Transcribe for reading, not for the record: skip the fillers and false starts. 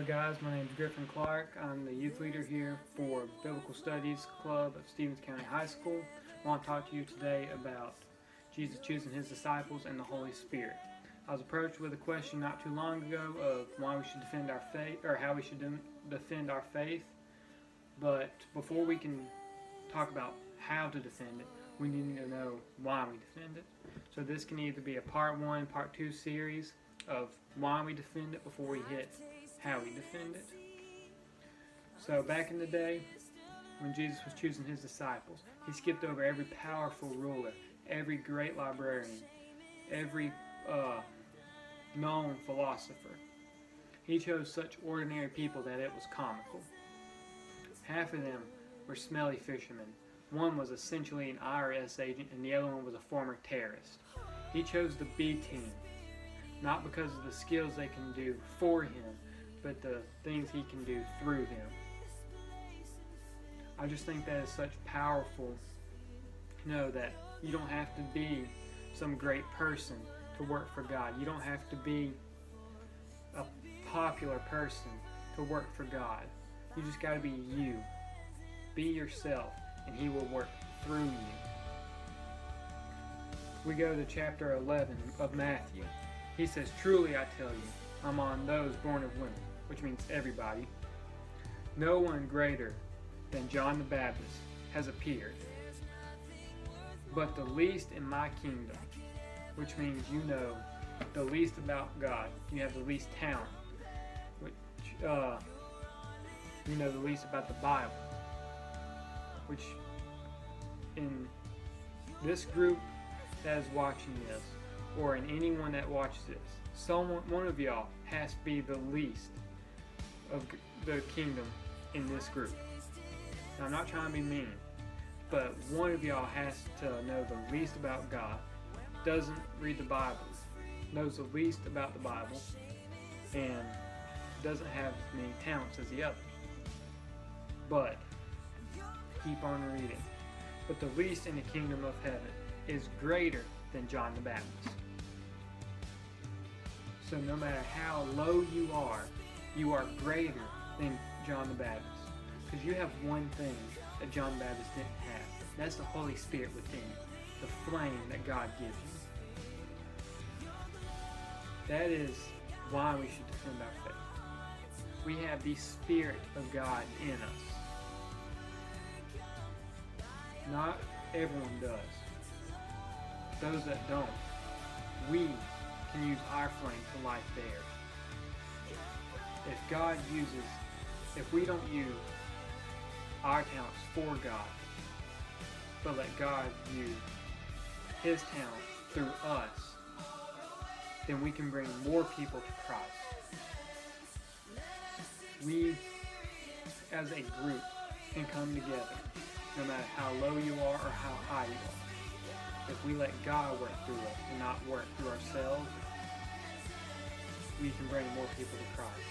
guys, my name is Griffin Clark. I'm the youth leader here for Biblical Studies Club of Stevens County High School. I want to talk to you today about Jesus choosing his disciples and the Holy Spirit. I was approached with a question not too long ago of why we should defend our faith, or how we should defend our faith. But before we can talk about how to defend it, we need to know why we defend it. So this can either be a part 1, part 2 series of why we defend it before we hit how we defend it. So back in the day, when Jesus was choosing his disciples, he skipped over every powerful ruler, every great librarian, every known philosopher. He chose such ordinary people that it was comical. Half of them were smelly fishermen. One was essentially an IRS agent and the other one was a former terrorist. He chose the B team, not because of the skills they can do for him, but the things he can do through them. I just think that is such powerful to know that you don't have to be some great person to work for God. You don't have to be a popular person to work for God. You just got to be you. Be yourself, and he will work through you. We go to chapter 11 of Matthew. He says, "Truly I tell you, among those born of women," which means everybody, "no one greater than John the Baptist has appeared. But the least in my kingdom," which means you know the least about God. You have the least talent, which you know the least about the Bible. Which in this group that is watching this, or in anyone that watches this, one of y'all has to be the least of the kingdom in this group. Now, I'm not trying to be mean, but one of y'all has to know the least about God, doesn't read the Bible, knows the least about the Bible, and doesn't have as many talents as the others. But keep on reading. "But the least in the kingdom of heaven is greater than John the Baptist." So no matter how low you are greater than John the Baptist. Because you have one thing that John the Baptist didn't have. That's the Holy Spirit within you. The flame that God gives you. That is why we should defend our faith. We have the Spirit of God in us. Not everyone does. Those that don't, we can use our flame to light theirs. If we don't use our talents for God, but let God use his talent through us, then we can bring more people to Christ. We, as a group, can come together, no matter how low you are or how high you are. If we let God work through us and not work through ourselves, we can bring more people to Christ.